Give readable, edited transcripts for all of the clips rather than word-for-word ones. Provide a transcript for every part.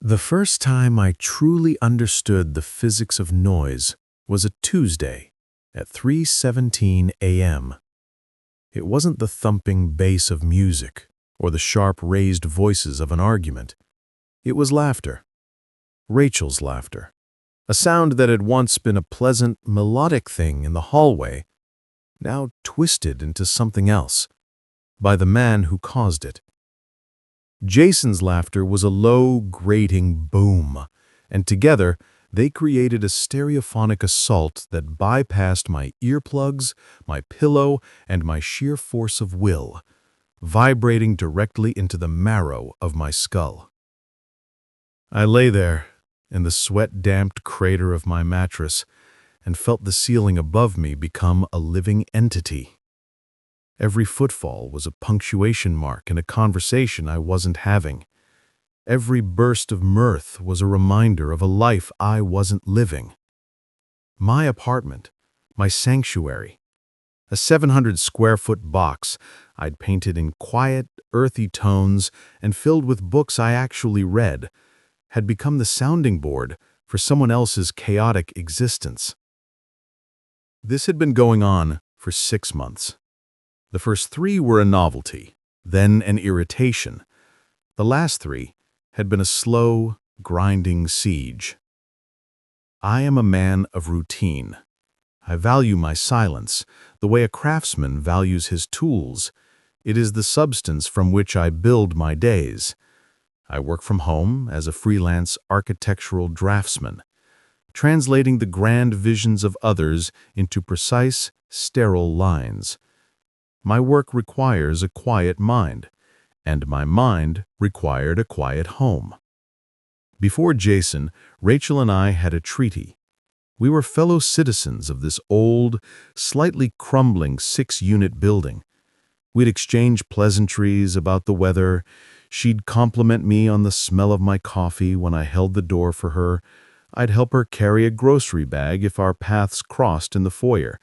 The first time I truly understood the physics of noise was a Tuesday at 3:17 a.m. It wasn't the thumping bass of music or the sharp raised voices of an argument. It was laughter. Rachel's laughter. A sound that had once been a pleasant, melodic thing in the hallway, now twisted into something else by the man who caused it. Jason's laughter was a low, grating boom, and together they created a stereophonic assault that bypassed my earplugs, my pillow, and my sheer force of will, vibrating directly into the marrow of my skull. I lay there, in the sweat-damped crater of my mattress, and felt the ceiling above me become a living entity. Every footfall was a punctuation mark in a conversation I wasn't having. Every burst of mirth was a reminder of a life I wasn't living. My apartment, my sanctuary, a 700-square-foot box I'd painted in quiet, earthy tones and filled with books I actually read, had become the sounding board for someone else's chaotic existence. This had been going on for 6 months. The first 3 were a novelty, then an irritation. The last 3 had been a slow, grinding siege. I am a man of routine. I value my silence, the way a craftsman values his tools. It is the substance from which I build my days. I work from home as a freelance architectural draftsman, translating the grand visions of others into precise, sterile lines. My work requires a quiet mind, and my mind required a quiet home. Before Jason, Rachel and I had a treaty. We were fellow citizens of this old, slightly crumbling 6-unit building. We'd exchange pleasantries about the weather. She'd compliment me on the smell of my coffee when I held the door for her. I'd help her carry a grocery bag if our paths crossed in the foyer.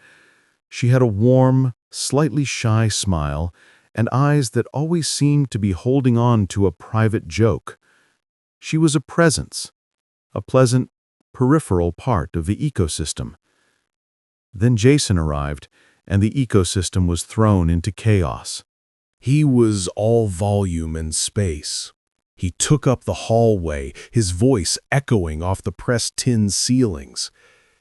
She had a warm, slightly shy smile and eyes that always seemed to be holding on to a private joke. She was a presence, a pleasant, peripheral part of the ecosystem. Then Jason arrived, and the ecosystem was thrown into chaos. He was all volume and space. He took up the hallway, his voice echoing off the pressed tin ceilings.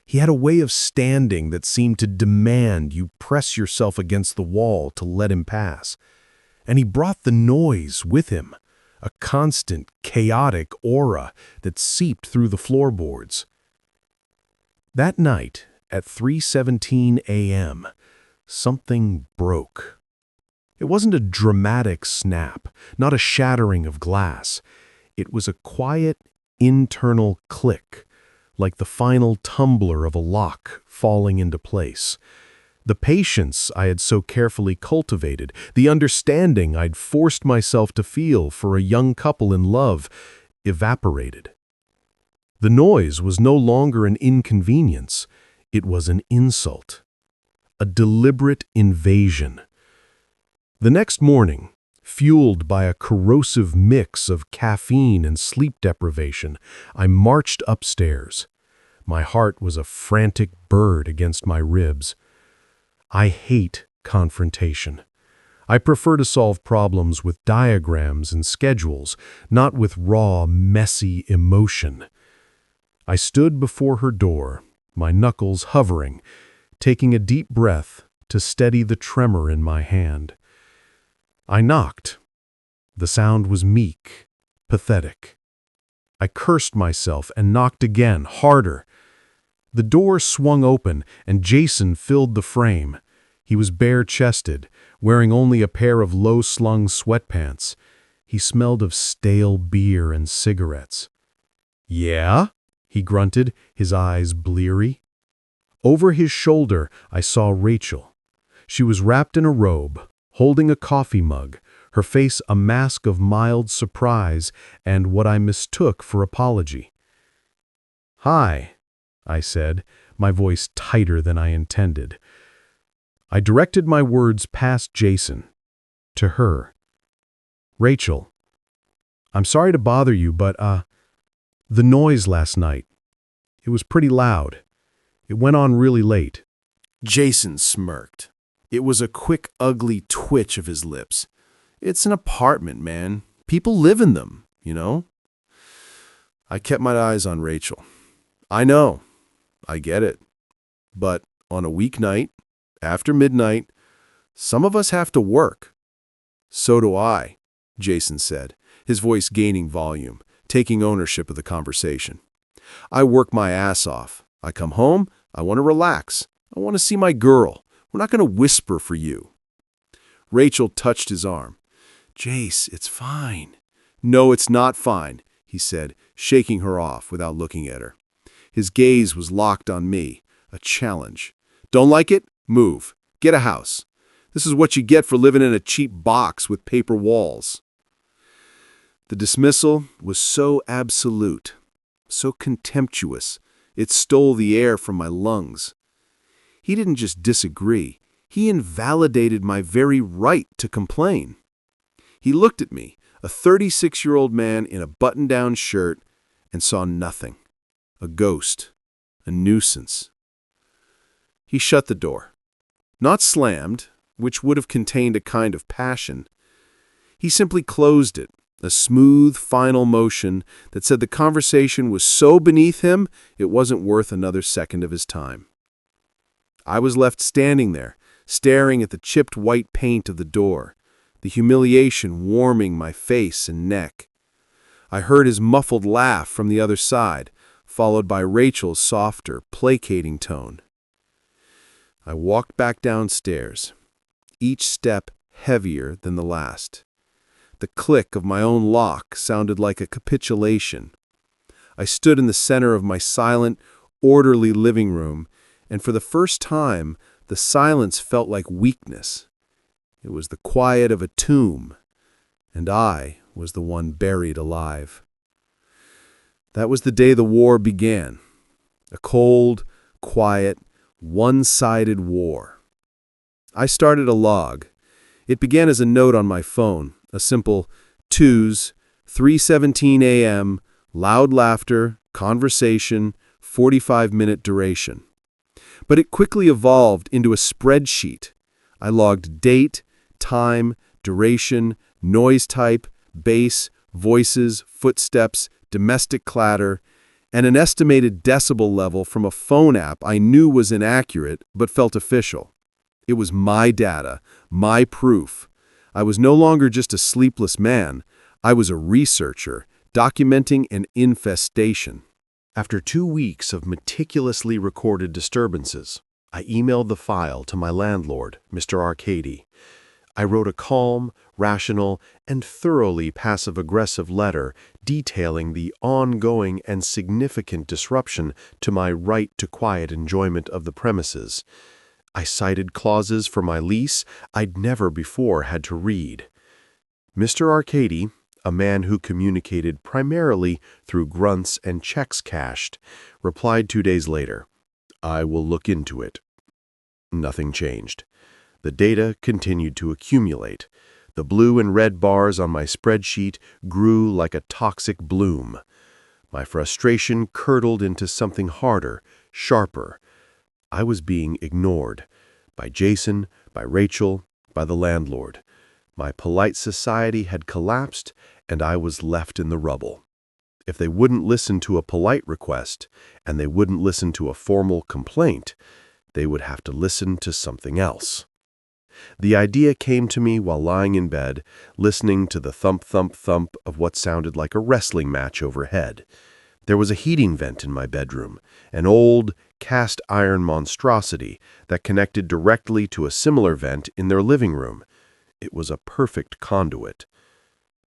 He had a way of standing that seemed to demand you press yourself against the wall to let him pass. And he brought the noise with him, a constant, chaotic aura that seeped through the floorboards. That night, at 3:17 a.m., something broke. It wasn't a dramatic snap, not a shattering of glass. It was a quiet, internal click, like the final tumbler of a lock falling into place. The patience I had so carefully cultivated, the understanding I'd forced myself to feel for a young couple in love, evaporated. The noise was no longer an inconvenience. It was an insult, a deliberate invasion. The next morning, fueled by a corrosive mix of caffeine and sleep deprivation, I marched upstairs. My heart was a frantic bird against my ribs. I hate confrontation. I prefer to solve problems with diagrams and schedules, not with raw, messy emotion. I stood before her door, my knuckles hovering, taking a deep breath to steady the tremor in my hand. I knocked. The sound was meek, pathetic. I cursed myself and knocked again, harder. The door swung open, and Jason filled the frame. He was bare-chested, wearing only a pair of low-slung sweatpants. He smelled of stale beer and cigarettes. "Yeah?" he grunted, his eyes bleary. Over his shoulder, I saw Rachel. She was wrapped in a robe, holding a coffee mug, her face a mask of mild surprise and what I mistook for apology. "Hi," I said, my voice tighter than I intended. I directed my words past Jason, to her. "Rachel, I'm sorry to bother you, but, The noise last night. It was pretty loud. It went on really late. Jason smirked. It was a quick, ugly twitch of his lips. It's an apartment, man. People live in them, you know? I kept my eyes on Rachel. I know. I get it. But on a weeknight, after midnight, some of us have to work. So do I, Jason said, his voice gaining volume, taking ownership of the conversation. I work my ass off. I come home, I want to relax. I want to see my girl. We're not going to whisper for you. Rachel touched his arm. Jace, it's fine. No, it's not fine, he said, shaking her off without looking at her. His gaze was locked on me, a challenge. Don't like it? Move. Get a house. This is what you get for living in a cheap box with paper walls. The dismissal was so absolute, so contemptuous, it stole the air from my lungs. He didn't just disagree, he invalidated my very right to complain. He looked at me, a 36-year-old man in a button-down shirt, and saw nothing. A ghost. A nuisance. He shut the door. Not slammed, which would have contained a kind of passion. He simply closed it, a smooth, final motion that said the conversation was so beneath him it wasn't worth another second of his time. I was left standing there, staring at the chipped white paint of the door, the humiliation warming my face and neck. I heard his muffled laugh from the other side, followed by Rachel's softer, placating tone. I walked back downstairs, each step heavier than the last. The click of my own lock sounded like a capitulation. I stood in the center of my silent, orderly living room, and for the first time, the silence felt like weakness. It was the quiet of a tomb, and I was the one buried alive. That was the day the war began. A cold, quiet, one-sided war. I started a log. It began as a note on my phone, a simple 2s, 3:17 a.m., loud laughter, conversation, 45-minute duration. But it quickly evolved into a spreadsheet. I logged date, time, duration, noise type, bass, voices, footsteps, domestic clatter, and an estimated decibel level from a phone app I knew was inaccurate but felt official. It was my data, my proof. I was no longer just a sleepless man. I was a researcher, documenting an infestation. After 2 weeks of meticulously recorded disturbances, I emailed the file to my landlord, Mr. Arcady. I wrote a calm, rational, and thoroughly passive-aggressive letter detailing the ongoing and significant disruption to my right to quiet enjoyment of the premises. I cited clauses for my lease I'd never before had to read. Mr. Arcady, a man who communicated primarily through grunts and checks cashed, replied 2 days later, "I will look into it." Nothing changed. The data continued to accumulate. The blue and red bars on my spreadsheet grew like a toxic bloom. My frustration curdled into something harder, sharper. I was being ignored. By Jason, by Rachel, by the landlord. My polite society had collapsed, and I was left in the rubble. If they wouldn't listen to a polite request, and they wouldn't listen to a formal complaint, they would have to listen to something else. The idea came to me while lying in bed, listening to the thump-thump-thump of what sounded like a wrestling match overhead. There was a heating vent in my bedroom, an old, cast-iron monstrosity that connected directly to a similar vent in their living room. It was a perfect conduit.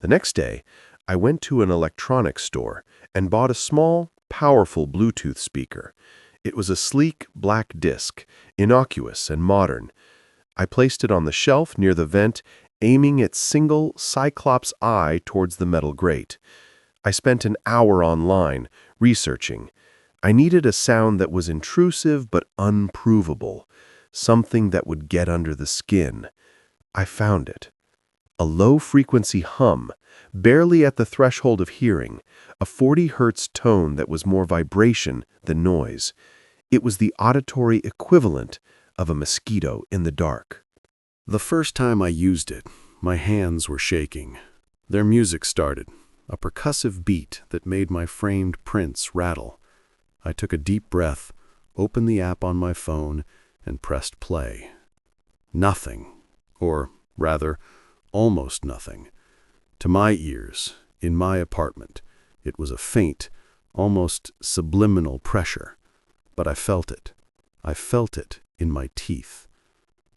The next day, I went to an electronics store and bought a small, powerful Bluetooth speaker. It was a sleek, black disc, innocuous and modern. I placed it on the shelf near the vent, aiming its single cyclops eye towards the metal grate. I spent an hour online, researching. I needed a sound that was intrusive but unprovable, something that would get under the skin. I found it. A low-frequency hum, barely at the threshold of hearing, a 40 hertz tone that was more vibration than noise. It was the auditory equivalent of a mosquito in the dark. The first time I used it, my hands were shaking. Their music started, a percussive beat that made my framed prints rattle. I took a deep breath, opened the app on my phone, and pressed play. Nothing, or rather, almost nothing. To my ears, in my apartment, it was a faint, almost subliminal pressure. But I felt it. I felt it in my teeth.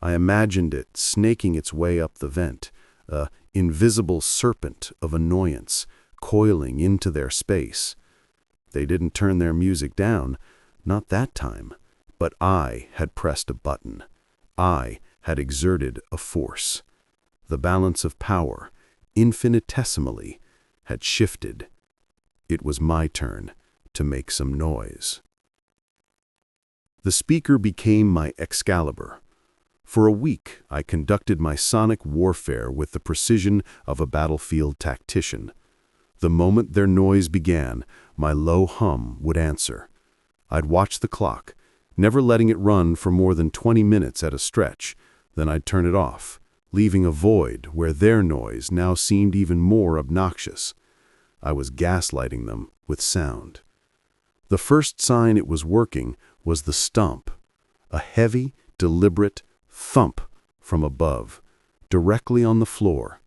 I imagined it snaking its way up the vent, a invisible serpent of annoyance coiling into their space. They didn't turn their music down, not that time, but I had pressed a button. I had exerted a force. The balance of power, infinitesimally, had shifted. It was my turn to make some noise. The speaker became my Excalibur. For a week, I conducted my sonic warfare with the precision of a battlefield tactician. The moment their noise began, my low hum would answer. I'd watch the clock, never letting it run for more than 20 minutes at a stretch. Then I'd turn it off, leaving a void where their noise now seemed even more obnoxious. I was gaslighting them with sound. The first sign it was working was the stomp, a heavy, deliberate thump from above, directly on the floor.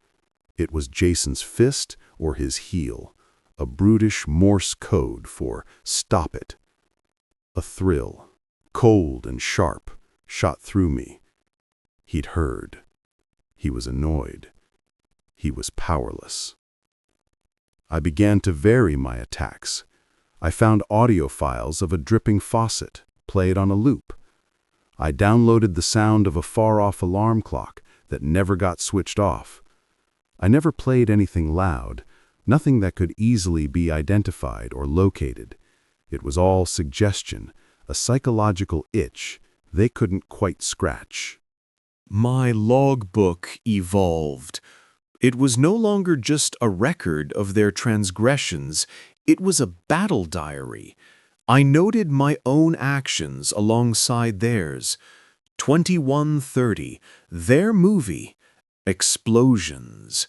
It was Jason's fist or his heel, a brutish Morse code for stop it. A thrill, cold and sharp, shot through me. He'd heard. He was annoyed. He was powerless. I began to vary my attacks. I found audio files of a dripping faucet, played on a loop. I downloaded the sound of a far-off alarm clock that never got switched off. I never played anything loud, nothing that could easily be identified or located. It was all suggestion, a psychological itch they couldn't quite scratch. My logbook evolved. It was no longer just a record of their transgressions, it was a battle diary. I noted my own actions alongside theirs. 21:30, their movie, explosions.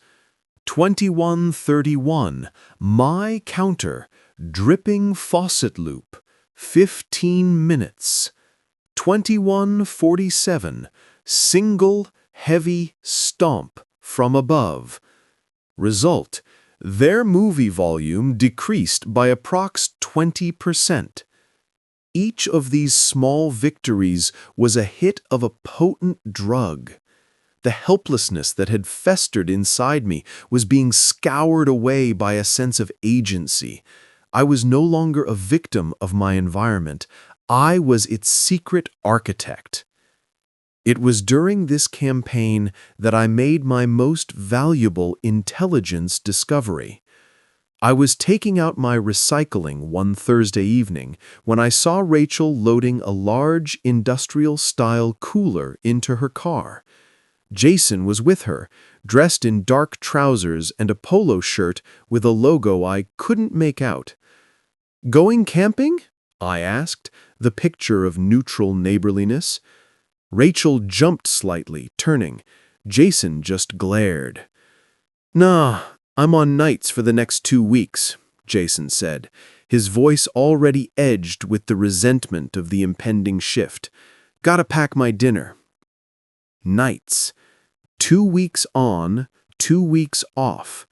21:31, my counter, dripping faucet loop, 15 minutes. 21:47, single, heavy stomp from above. Result, their movie volume decreased by approx 20%. Each of these small victories was a hit of a potent drug. The helplessness that had festered inside me was being scoured away by a sense of agency. I was no longer a victim of my environment. I was its secret architect. It was during this campaign that I made my most valuable intelligence discovery. I was taking out my recycling one Thursday evening when I saw Rachel loading a large industrial-style cooler into her car. Jason was with her, dressed in dark trousers and a polo shirt with a logo I couldn't make out. "Going camping?" I asked, the picture of neutral neighborliness. Rachel jumped slightly, turning. Jason just glared. "Nah, I'm on nights for the next 2 weeks," Jason said, his voice already edged with the resentment of the impending shift. "Gotta pack my dinner." Nights. 2 weeks on, 2 weeks off.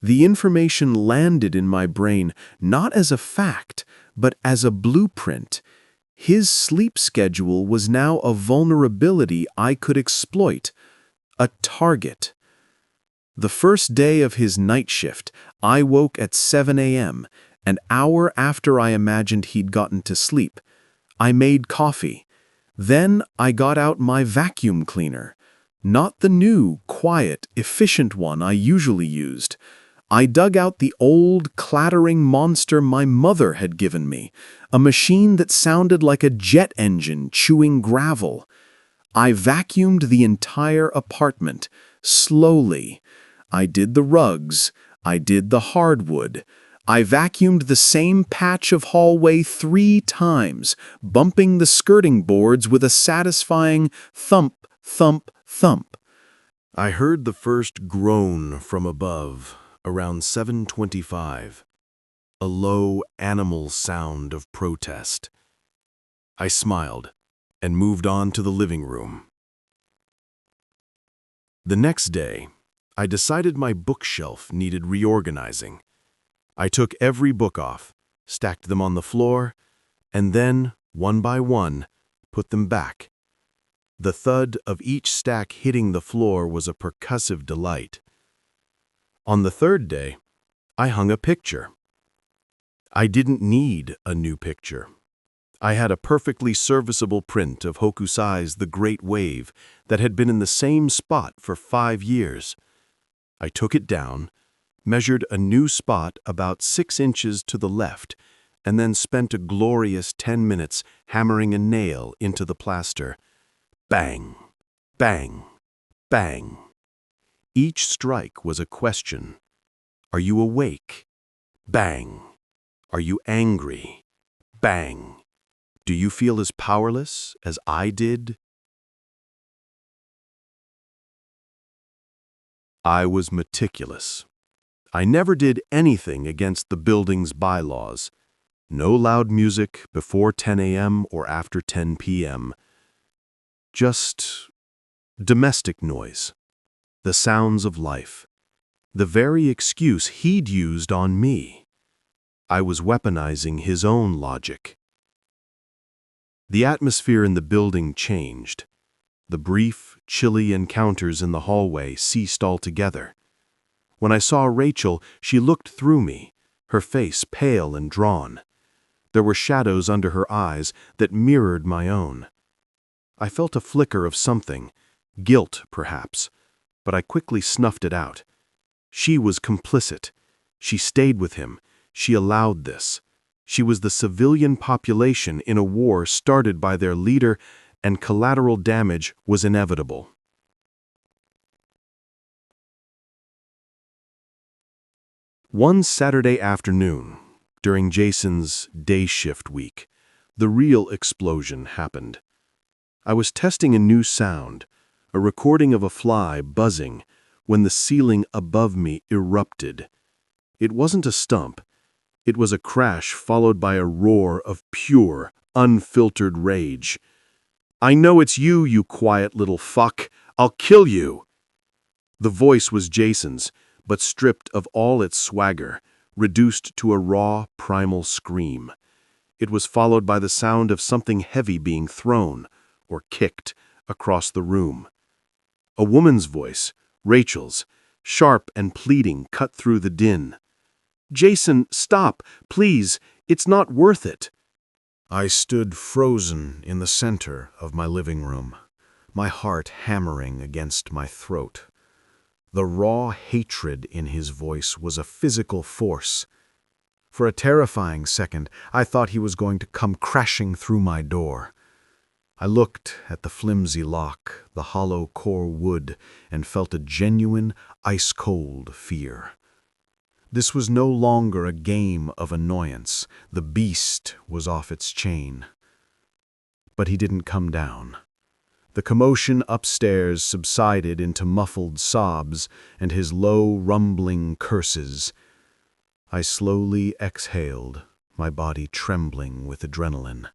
The information landed in my brain not as a fact, but as a blueprint. His sleep schedule was now a vulnerability I could exploit, a target. The first day of his night shift, I woke at 7 a.m., an hour after I imagined he'd gotten to sleep. I made coffee. Then I got out my vacuum cleaner. Not the new, quiet, efficient one I usually used. I dug out the old, clattering monster my mother had given me, a machine that sounded like a jet engine chewing gravel. I vacuumed the entire apartment, slowly, I did the rugs. I did the hardwood. I vacuumed the same patch of hallway 3 times, bumping the skirting boards with a satisfying thump, thump, thump. I heard the first groan from above, around 7:25, a low animal sound of protest. I smiled and moved on to the living room. The next day, I decided my bookshelf needed reorganizing. I took every book off, stacked them on the floor, and then, one by one, put them back. The thud of each stack hitting the floor was a percussive delight. On the third day, I hung a picture. I didn't need a new picture. I had a perfectly serviceable print of Hokusai's The Great Wave that had been in the same spot for 5 years. I took it down, measured a new spot about 6 inches to the left, and then spent a glorious 10 minutes hammering a nail into the plaster. Bang, bang, bang. Each strike was a question. Are you awake? Bang. Are you angry? Bang. Do you feel as powerless as I did? I was meticulous. I never did anything against the building's bylaws. No loud music before 10 a.m. or after 10 p.m. Just domestic noise, the sounds of life, the very excuse he'd used on me. I was weaponizing his own logic. The atmosphere in the building changed. The brief, chilly encounters in the hallway ceased altogether. When I saw Rachel, she looked through me, her face pale and drawn. There were shadows under her eyes that mirrored my own. I felt a flicker of something, guilt perhaps, but I quickly snuffed it out. She was complicit. She stayed with him. She allowed this. She was the civilian population in a war started by their leader, and collateral damage was inevitable. One Saturday afternoon, during Jason's day shift week, the real explosion happened. I was testing a new sound, a recording of a fly buzzing, when the ceiling above me erupted. It wasn't a stump. It was a crash followed by a roar of pure, unfiltered rage. "I know it's you, you quiet little fuck. I'll kill you." The voice was Jason's, but stripped of all its swagger, reduced to a raw, primal scream. It was followed by the sound of something heavy being thrown, or kicked, across the room. A woman's voice, Rachel's, sharp and pleading, cut through the din. "Jason, stop, please, it's not worth it." I stood frozen in the center of my living room, my heart hammering against my throat. The raw hatred in his voice was a physical force. For a terrifying second, I thought he was going to come crashing through my door. I looked at the flimsy lock, the hollow core wood, and felt a genuine, ice-cold fear. This was no longer a game of annoyance. The beast was off its chain. But he didn't come down. The commotion upstairs subsided into muffled sobs and his low, rumbling curses. I slowly exhaled, my body trembling with adrenaline.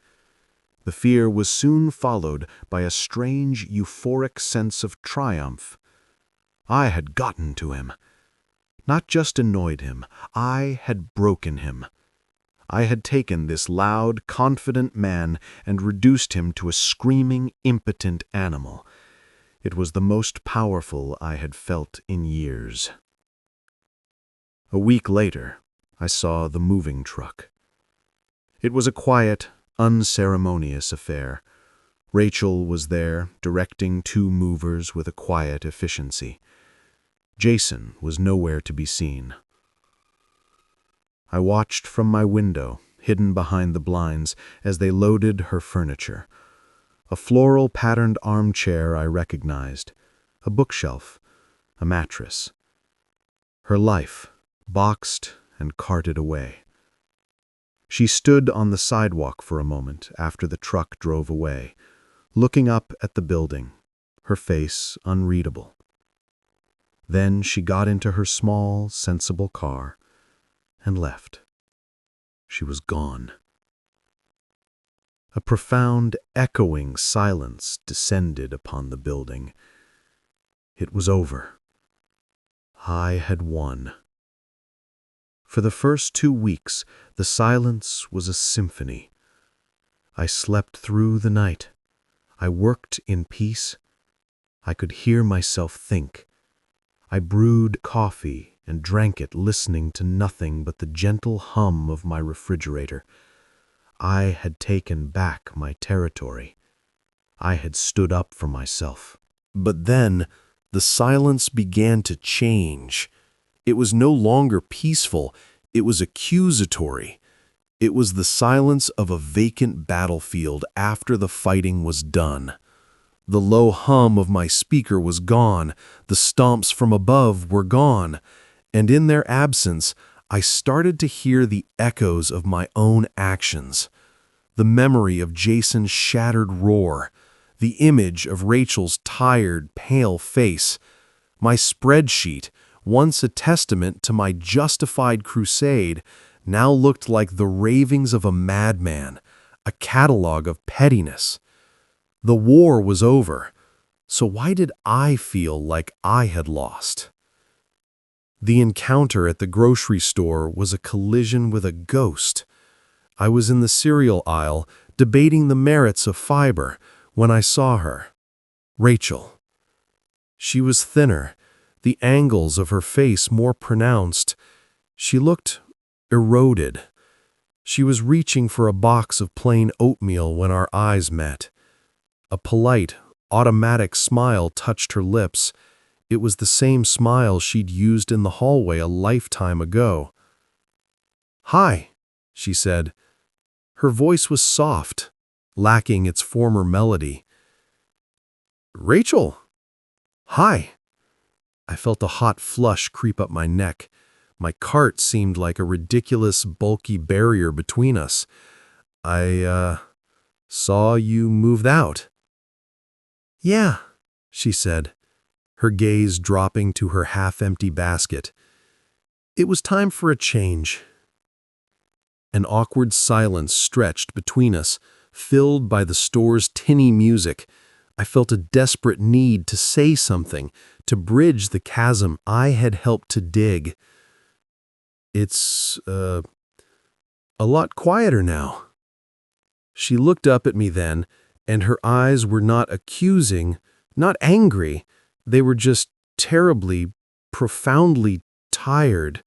The fear was soon followed by a strange, euphoric sense of triumph. I had gotten to him. Not just annoyed him, I had broken him. I had taken this loud, confident man and reduced him to a screaming, impotent animal. It was the most powerful I had felt in years. A week later, I saw the moving truck. It was a quiet, unceremonious affair. Rachel was there, directing 2 movers with a quiet efficiency. Jason was nowhere to be seen. I watched from my window, hidden behind the blinds, as they loaded her furniture. A floral-patterned armchair I recognized, a bookshelf, a mattress. Her life, boxed and carted away. She stood on the sidewalk for a moment after the truck drove away, looking up at the building, her face unreadable. Then she got into her small, sensible car and left. She was gone. A profound, echoing silence descended upon the building. It was over. I had won. For the first 2 weeks, the silence was a symphony. I slept through the night. I worked in peace. I could hear myself think. I brewed coffee and drank it, listening to nothing but the gentle hum of my refrigerator. I had taken back my territory. I had stood up for myself. But then, the silence began to change. It was no longer peaceful, it was accusatory. It was the silence of a vacant battlefield after the fighting was done. The low hum of my speaker was gone, the stomps from above were gone, and in their absence, I started to hear the echoes of my own actions. The memory of Jason's shattered roar, the image of Rachel's tired, pale face, my spreadsheet, once a testament to my justified crusade, now looked like the ravings of a madman, a catalogue of pettiness. The war was over, so why did I feel like I had lost? The encounter at the grocery store was a collision with a ghost. I was in the cereal aisle, debating the merits of fiber, when I saw her. Rachel. She was thinner, the angles of her face more pronounced. She looked eroded. She was reaching for a box of plain oatmeal when our eyes met. A polite, automatic smile touched her lips. It was the same smile she'd used in the hallway a lifetime ago. "Hi," she said. Her voice was soft, lacking its former melody. "Rachel, hi." I felt a hot flush creep up my neck. My cart seemed like a ridiculous, bulky barrier between us. "I saw you moved out." "Yeah," she said, her gaze dropping to her half-empty basket. It was time for a change. An awkward silence stretched between us, filled by the store's tinny music. I felt a desperate need to say something, to bridge the chasm I had helped to dig. "It's, a lot quieter now." She looked up at me then, and her eyes were not accusing, not angry. They were just terribly, profoundly tired.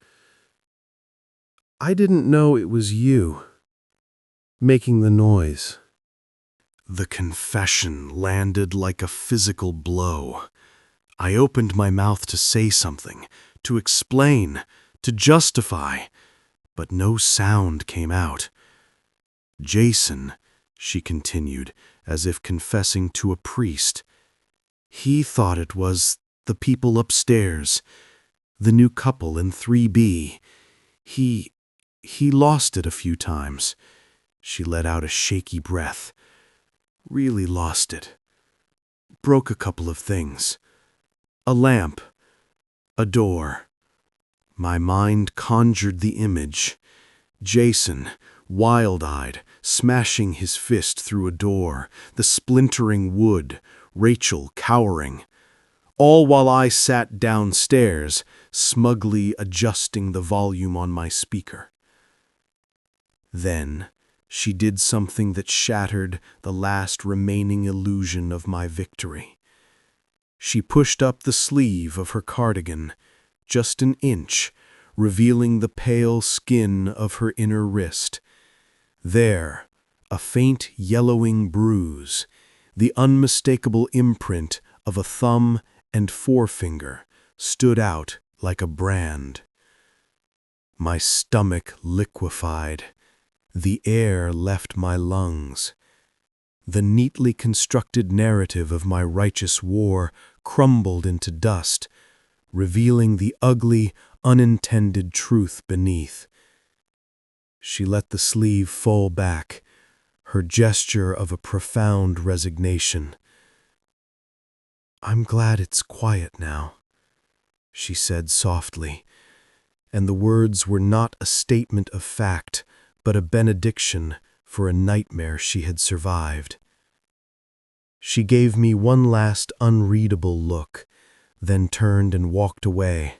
"I didn't know it was you making the noise." The confession landed like a physical blow. I opened my mouth to say something, to explain, to justify, but no sound came out. "Jason," she continued, as if confessing to a priest, "he thought it was the people upstairs, the new couple in 3B. He lost it a few times." She let out a shaky breath. "Really lost it. Broke a couple of things. A lamp. A door." My mind conjured the image. Jason, wild-eyed, smashing his fist through a door, the splintering wood, Rachel cowering. All while I sat downstairs, smugly adjusting the volume on my speaker. Then, she did something that shattered the last remaining illusion of my victory. She pushed up the sleeve of her cardigan, just an inch, revealing the pale skin of her inner wrist. There, a faint yellowing bruise, the unmistakable imprint of a thumb and forefinger, stood out like a brand. My stomach liquefied. The air left my lungs. The neatly constructed narrative of my righteous war crumbled into dust, revealing the ugly, unintended truth beneath. She let the sleeve fall back, her gesture of a profound resignation. "I'm glad it's quiet now," she said softly, and the words were not a statement of fact, but a benediction for a nightmare she had survived. She gave me one last unreadable look, then turned and walked away,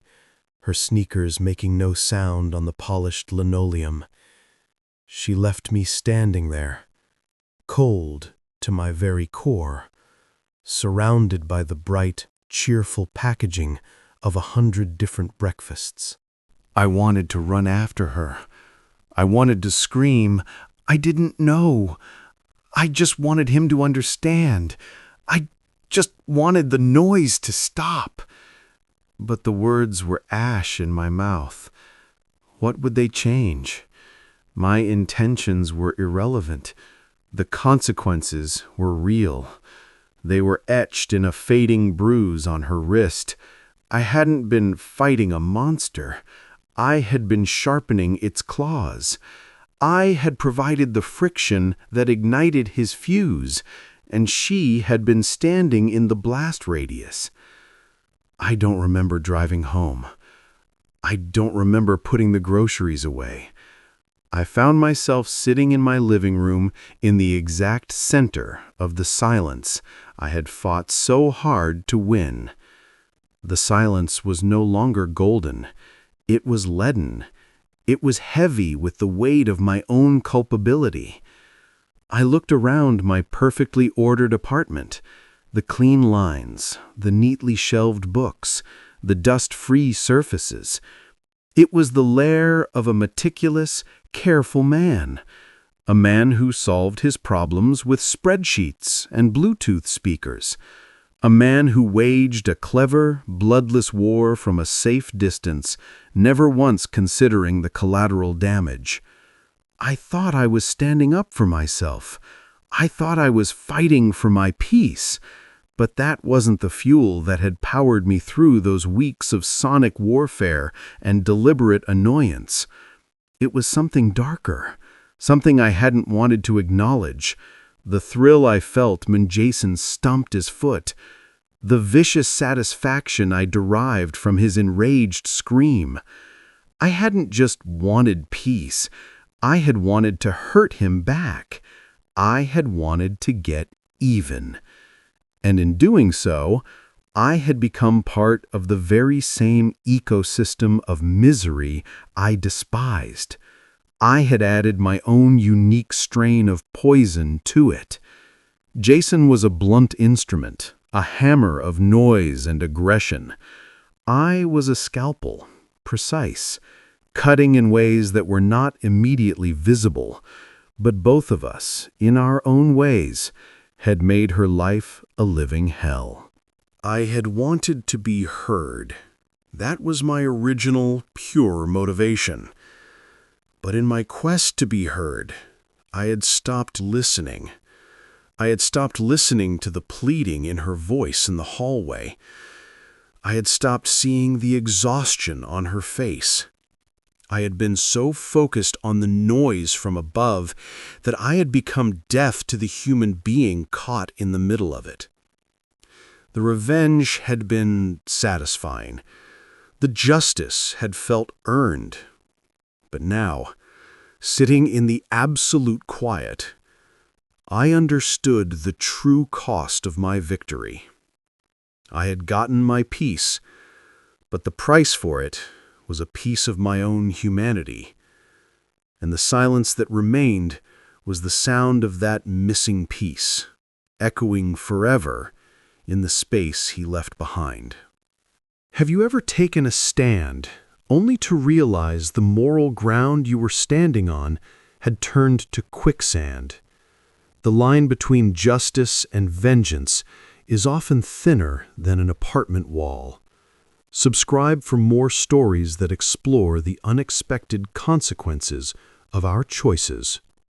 her sneakers making no sound on the polished linoleum. She left me standing there, cold to my very core, surrounded by the bright, cheerful packaging of 100 different breakfasts. I wanted to run after her. I wanted to scream. I didn't know. I just wanted him to understand. I just wanted the noise to stop. But the words were ash in my mouth. What would they change? My intentions were irrelevant. The consequences were real. They were etched in a fading bruise on her wrist. I hadn't been fighting a monster. I had been sharpening its claws. I had provided the friction that ignited his fuse, and she had been standing in the blast radius. I don't remember driving home. I don't remember putting the groceries away. I found myself sitting in my living room in the exact center of the silence I had fought so hard to win. The silence was no longer golden. It was leaden. It was heavy with the weight of my own culpability. I looked around my perfectly ordered apartment. The clean lines, the neatly shelved books, the dust-free surfaces. It was the lair of a meticulous, careful man. A man who solved his problems with spreadsheets and Bluetooth speakers. A man who waged a clever, bloodless war from a safe distance, never once considering the collateral damage. I thought I was standing up for myself. I thought I was fighting for my peace. But that wasn't the fuel that had powered me through those weeks of sonic warfare and deliberate annoyance. It was something darker, something I hadn't wanted to acknowledge. The thrill I felt when Jason stomped his foot. The vicious satisfaction I derived from his enraged scream. I hadn't just wanted peace. I had wanted to hurt him back. I had wanted to get even. And in doing so, I had become part of the very same ecosystem of misery I despised. I had added my own unique strain of poison to it. Jason was a blunt instrument, a hammer of noise and aggression. I was a scalpel, precise, cutting in ways that were not immediately visible, but both of us, in our own ways, had made her life a living hell. I had wanted to be heard. That was my original, pure motivation. But in my quest to be heard, I had stopped listening. I had stopped listening to the pleading in her voice in the hallway. I had stopped seeing the exhaustion on her face. I had been so focused on the noise from above that I had become deaf to the human being caught in the middle of it. The revenge had been satisfying. The justice had felt earned. But now, sitting in the absolute quiet, I understood the true cost of my victory. I had gotten my peace, but the price for it was a piece of my own humanity. And the silence that remained was the sound of that missing piece, echoing forever in the space he left behind. Have you ever taken a stand only to realize the moral ground you were standing on had turned to quicksand? The line between justice and vengeance is often thinner than an apartment wall. Subscribe for more stories that explore the unexpected consequences of our choices.